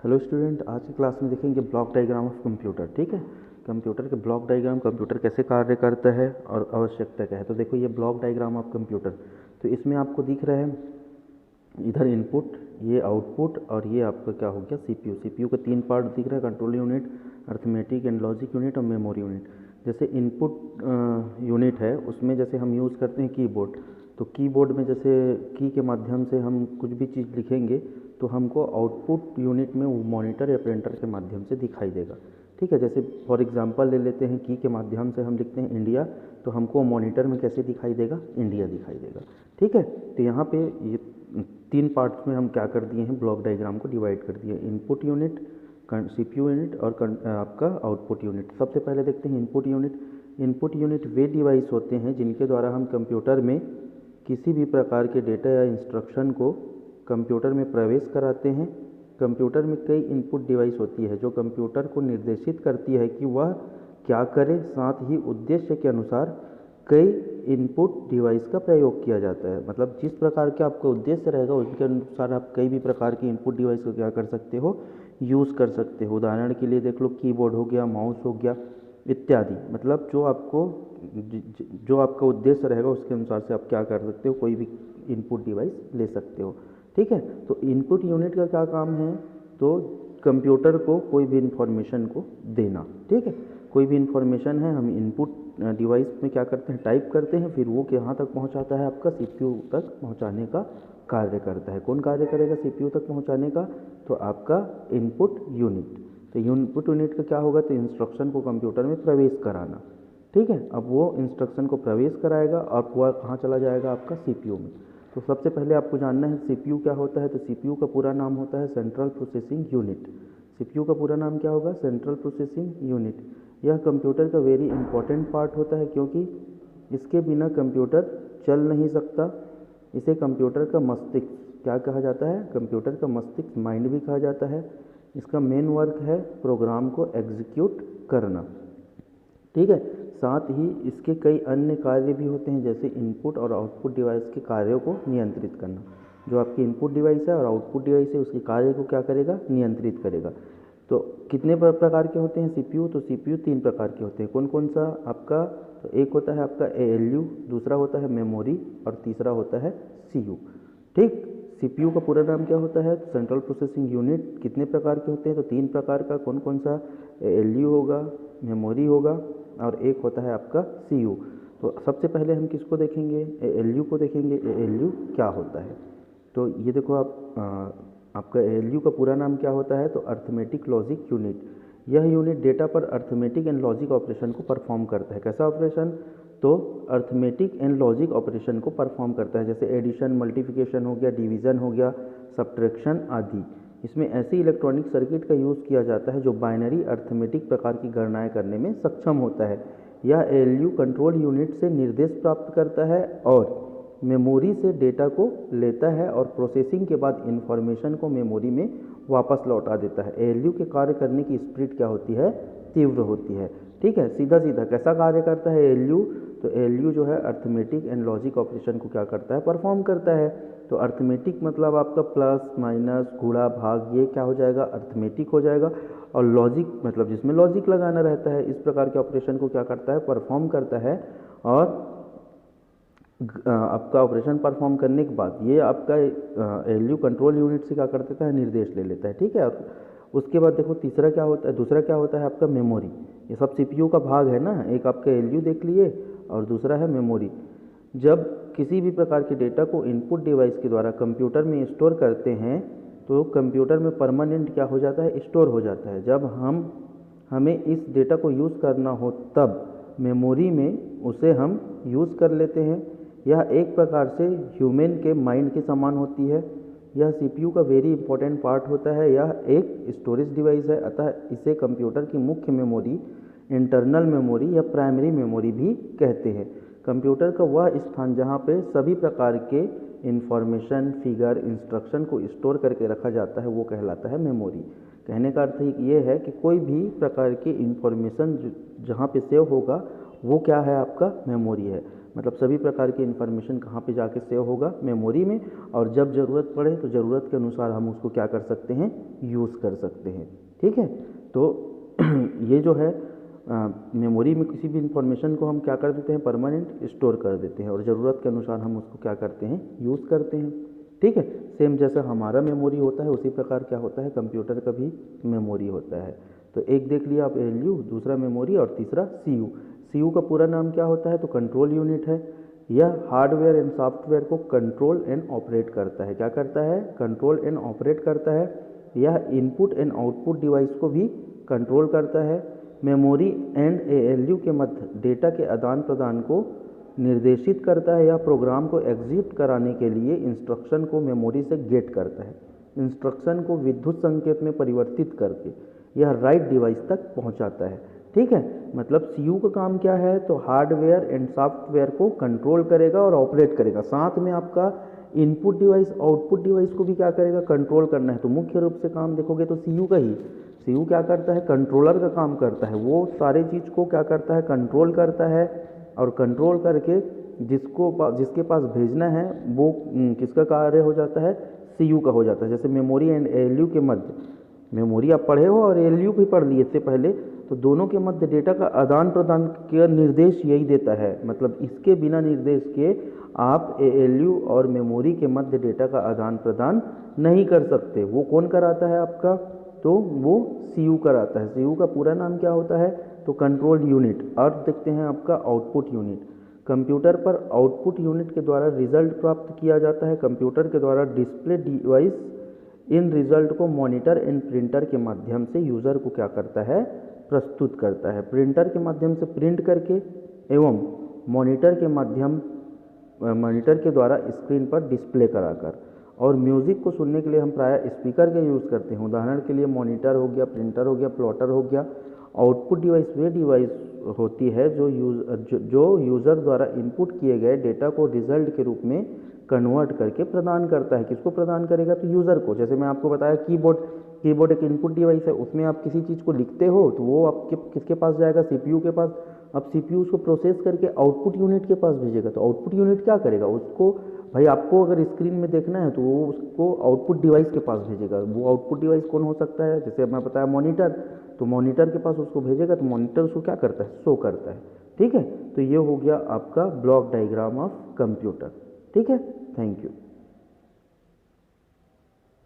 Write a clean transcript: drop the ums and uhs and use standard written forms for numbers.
Hello student, आज की class में देखेंगे ब्लॉक डायग्राम ऑफ कंप्यूटर। ठीक है, कंप्यूटर के ब्लॉक डायग्राम, कंप्यूटर कैसे कार्य करता है और आवश्यकता क्या है। तो देखो, ये ब्लॉक डायग्राम ऑफ कंप्यूटर, तो इसमें आपको दिख रहा है इधर इनपुट, ये आउटपुट और ये आपका क्या हो गया सीपीयू। सीपीयू के तीन पार्ट दिख रहा है, control unit, arithmetic and logic unit और मेमोरी यूनिट। जैसे इनपुट यूनिट है, उसमें जैसे हम यूज़ करते हैं कीबोर्ड, तो कीबोर्ड में जैसे की के माध्यम से हम कुछ भी चीज़ लिखेंगे तो हमको आउटपुट यूनिट में वो मॉनिटर या प्रिंटर के माध्यम से दिखाई देगा। ठीक है, जैसे फॉर एग्जांपल ले लेते हैं, की के माध्यम से हम लिखते हैं इंडिया, तो हमको मॉनिटर में कैसे दिखाई देगा, इंडिया दिखाई देगा। ठीक है, तो यहाँ पे ये तीन पार्ट्स में हम क्या कर दिए हैं, ब्लॉक डायग्राम को डिवाइड कर दिए, इनपुट यूनिट, सीपीयू यूनिट और आपका आउटपुट यूनिट। सबसे पहले देखते हैं इनपुट यूनिट। इनपुट यूनिट वे डिवाइस होते हैं जिनके द्वारा हम कंप्यूटर में किसी भी प्रकार के डेटा या इंस्ट्रक्शन को कंप्यूटर में प्रवेश कराते हैं। कंप्यूटर में कई इनपुट डिवाइस होती है जो कंप्यूटर को निर्देशित करती है कि वह क्या करे, साथ ही उद्देश्य के अनुसार कई इनपुट डिवाइस का प्रयोग किया जाता है। मतलब जिस प्रकार के आपका उद्देश्य रहेगा उसके अनुसार आप कई भी प्रकार की इनपुट डिवाइस को क्या कर सकते हो, यूज़ कर सकते हो। उदाहरण के लिए देख लो, कीबोर्ड हो गया, माउस हो गया इत्यादि। मतलब जो आपका उद्देश्य रहेगा उसके अनुसार से आप क्या कर सकते हो, कोई भी इनपुट डिवाइस ले सकते हो। ठीक है, तो इनपुट यूनिट का क्या काम है, तो कंप्यूटर को कोई भी इंफॉर्मेशन को देना। ठीक है, कोई भी इंफॉर्मेशन है हम इनपुट डिवाइस में क्या करते हैं, टाइप करते हैं, फिर वो कहाँ तक पहुंचाता है, आपका सीपीयू तक पहुंचाने का कार्य करता है। कौन कार्य करेगा सीपीयू तक पहुंचाने का, तो आपका इनपुट यूनिट। तो इनपुट यूनिट का क्या होगा, तो इंस्ट्रक्शन को कंप्यूटर में प्रवेश कराना। ठीक है, अब वो इंस्ट्रक्शन को प्रवेश कराएगा और वह कहाँ चला जाएगा, आपका सीपीयू में। तो सबसे पहले आपको जानना है सीपीयू क्या होता है। तो सीपीयू का पूरा नाम होता है सेंट्रल प्रोसेसिंग यूनिट। सीपीयू का पूरा नाम क्या होगा, सेंट्रल प्रोसेसिंग यूनिट। यह कंप्यूटर का वेरी इंपॉर्टेंट पार्ट होता है क्योंकि इसके बिना कंप्यूटर चल नहीं सकता। इसे कंप्यूटर का मस्तिष्क क्या कहा जाता है, कंप्यूटर का मस्तिष्क माइंड भी कहा जाता है। इसका मेन वर्क है प्रोग्राम को एग्जीक्यूट करना। ठीक है, साथ ही इसके कई अन्य कार्य भी होते हैं, जैसे इनपुट और आउटपुट डिवाइस के कार्यों को नियंत्रित करना। जो आपकी इनपुट डिवाइस है और आउटपुट डिवाइस है उसके कार्य को क्या करेगा, नियंत्रित करेगा। तो कितने प्रकार के होते हैं सीपीयू, तो सीपीयू तीन प्रकार के होते हैं। कौन कौन सा आपका, तो एक होता है आपका एएलयू, दूसरा होता है मेमोरी और तीसरा होता है सीयू। ठीक, सीपीयू का पूरा नाम क्या होता है, सेंट्रल प्रोसेसिंग यूनिट। कितने प्रकार के होते हैं, तो तीन प्रकार का। कौन कौन सा, एएलयू होगा, मेमोरी होगा और एक होता है आपका सीयू। तो सबसे पहले हम किसको देखेंगे, एएलयू को देखेंगे। एएलयू क्या होता है, तो ये देखो आपका एएलयू का पूरा नाम क्या होता है, तो अर्थमेटिक लॉजिक यूनिट। यह यूनिट डेटा पर अर्थमेटिक एंड लॉजिक ऑपरेशन को परफॉर्म करता है। कैसा ऑपरेशन, तो अर्थमेटिक एंड लॉजिक ऑपरेशन को परफॉर्म करता है, जैसे एडिशन, मल्टीप्लिकेशन हो गया, डिवीज़न हो गया, सब्ट्रैक्शन आदि। इसमें ऐसी इलेक्ट्रॉनिक सर्किट का यूज़ किया जाता है जो बाइनरी अर्थमेटिक प्रकार की गणनाएं करने में सक्षम होता है। यह एएलयू कंट्रोल यूनिट से निर्देश प्राप्त करता है और मेमोरी से डेटा को लेता है और प्रोसेसिंग के बाद इंफॉर्मेशन को मेमोरी में वापस लौटा देता है। एएलयू के कार्य करने की स्पीड क्या होती है, तीव्र होती है। ठीक है, सीधा सीधा कैसा कार्य करता है एएलयू, तो एएलयू जो है अर्थमेटिक एंड लॉजिक ऑपरेशन को क्या करता है, परफॉर्म करता है। तो अर्थमेटिक मतलब आपका प्लस माइनस गुणा भाग, ये क्या हो जाएगा, अर्थमेटिक हो जाएगा। और लॉजिक मतलब जिसमें लॉजिक लगाना रहता है, इस प्रकार के ऑपरेशन को क्या करता है, परफॉर्म करता है। और आपका ऑपरेशन परफॉर्म करने के बाद ये आपका एएलयू कंट्रोल यूनिट से क्या कर देता है, निर्देश ले लेता है। ठीक है, और उसके बाद देखो तीसरा क्या होता है, दूसरा क्या होता है आपका मेमोरी। ये सब सीपीयू का भाग है ना, एक आपका एएलयू देख लिए और दूसरा है मेमोरी। जब किसी भी प्रकार के डेटा को इनपुट डिवाइस के द्वारा कंप्यूटर में स्टोर करते हैं तो कंप्यूटर में परमानेंट क्या हो जाता है, स्टोर हो जाता है। जब हमें इस डेटा को यूज़ करना हो तब मेमोरी में उसे हम यूज़ कर लेते हैं। यह एक प्रकार से ह्यूमन के माइंड के समान होती है। यह सीपीयू का वेरी इंपॉर्टेंट पार्ट होता है। यह एक स्टोरेज डिवाइस है, अतः इसे कंप्यूटर की मुख्य मेमोरी, इंटरनल मेमोरी या प्राइमरी मेमोरी भी कहते हैं। कंप्यूटर का वह स्थान जहाँ पे सभी प्रकार के इंफॉर्मेशन, फिगर, इंस्ट्रक्शन को स्टोर करके रखा जाता है वो कहलाता है मेमोरी। कहने का अर्थ ये है कि कोई भी प्रकार की इंफॉर्मेशन जहाँ पे सेव होगा वो क्या है, आपका मेमोरी है। मतलब सभी प्रकार की इन्फॉर्मेशन कहाँ पे जाके सेव होगा, मेमोरी में, और जब ज़रूरत पड़े तो ज़रूरत के अनुसार हम उसको क्या कर सकते हैं, यूज़ कर सकते हैं। ठीक है, तो ये जो है मेमोरी में किसी भी इंफॉर्मेशन को हम क्या कर देते हैं, परमानेंट स्टोर कर देते हैं, और ज़रूरत के अनुसार हम उसको क्या करते हैं, यूज़ करते हैं। ठीक है, सेम जैसा हमारा मेमोरी होता है उसी प्रकार क्या होता है, कंप्यूटर का भी मेमोरी होता है। तो एक देख लिया आप ALU, दूसरा मेमोरी, और तीसरा CU। CU का पूरा नाम क्या होता है, तो कंट्रोल यूनिट है। यह हार्डवेयर एंड सॉफ्टवेयर को कंट्रोल एंड ऑपरेट करता है। क्या करता है, कंट्रोल एंड ऑपरेट करता है। यह इनपुट एंड आउटपुट डिवाइस को भी कंट्रोल करता है। मेमोरी एंड ALU के मध्य डेटा के आदान प्रदान को निर्देशित करता है। यह प्रोग्राम को एग्जीक्यूट कराने के लिए इंस्ट्रक्शन को मेमोरी से गेट करता है। इंस्ट्रक्शन को विद्युत संकेत में परिवर्तित करके यह राइट डिवाइस तक पहुंचाता है। ठीक है, मतलब CU का काम क्या है, तो हार्डवेयर एंड सॉफ्टवेयर को कंट्रोल करेगा और ऑपरेट करेगा, साथ में आपका इनपुट डिवाइस आउटपुट डिवाइस को भी क्या करेगा, कंट्रोल करना है। तो मुख्य रूप से काम देखोगे तो CU का ही, CU क्या करता है, कंट्रोलर का काम करता है। वो सारे चीज़ को क्या करता है, कंट्रोल करता है, और कंट्रोल करके जिसके पास भेजना है वो किसका कार्य हो जाता है, CU का हो जाता है। जैसे मेमोरी एंड ALU के मध्य, मेमोरी आप पढ़े हो और ALU भी पढ़ लिए इससे पहले, तो दोनों के मध्य डेटा का आदान प्रदान का निर्देश यही देता है। मतलब इसके बिना निर्देश के आप ALU और मेमोरी के मध्य डेटा का आदान प्रदान नहीं कर सकते। वो कौन कराता है आपका, तो वो CU कराता है। CU का पूरा नाम क्या होता है, तो कंट्रोल यूनिट। और देखते हैं आपका आउटपुट यूनिट। कंप्यूटर पर आउटपुट यूनिट के द्वारा रिजल्ट प्राप्त किया जाता है। कंप्यूटर के द्वारा डिस्प्ले डिवाइस इन रिजल्ट को मॉनिटर एंड प्रिंटर के माध्यम से यूज़र को क्या करता है, प्रस्तुत करता है। प्रिंटर के माध्यम से प्रिंट करके एवं मॉनिटर के द्वारा स्क्रीन पर डिस्प्ले कराकर। और म्यूज़िक को सुनने के लिए हम प्रायः स्पीकर का यूज़ करते हैं। उदाहरण के लिए मॉनिटर हो गया, प्रिंटर हो गया, प्लॉटर हो गया। आउटपुट डिवाइस वे डिवाइस होती है जो यूज़र द्वारा इनपुट किए गए डेटा को रिजल्ट के रूप में कन्वर्ट करके प्रदान करता है। किसको प्रदान करेगा, तो यूज़र को। जैसे मैं आपको बताया कीबोर्ड एक इनपुट डिवाइस है, उसमें आप किसी चीज़ को लिखते हो तो वो आपके किसके पास जाएगा, CPU के पास। अब CPU उसको प्रोसेस करके आउटपुट यूनिट के पास भेजेगा। तो आउटपुट यूनिट क्या करेगा, उसको भाई आपको अगर स्क्रीन में देखना है तो वो उसको आउटपुट डिवाइस के पास भेजेगा। वो आउटपुट डिवाइस कौन हो सकता है, जैसे मैं बताया मॉनिटर, तो मॉनिटर के पास उसको भेजेगा, तो मॉनिटर उसको क्या करता है, शो करता है। ठीक है, तो ये हो गया आपका ब्लॉक डायग्राम ऑफ कंप्यूटर। ठीक है, थैंक यू।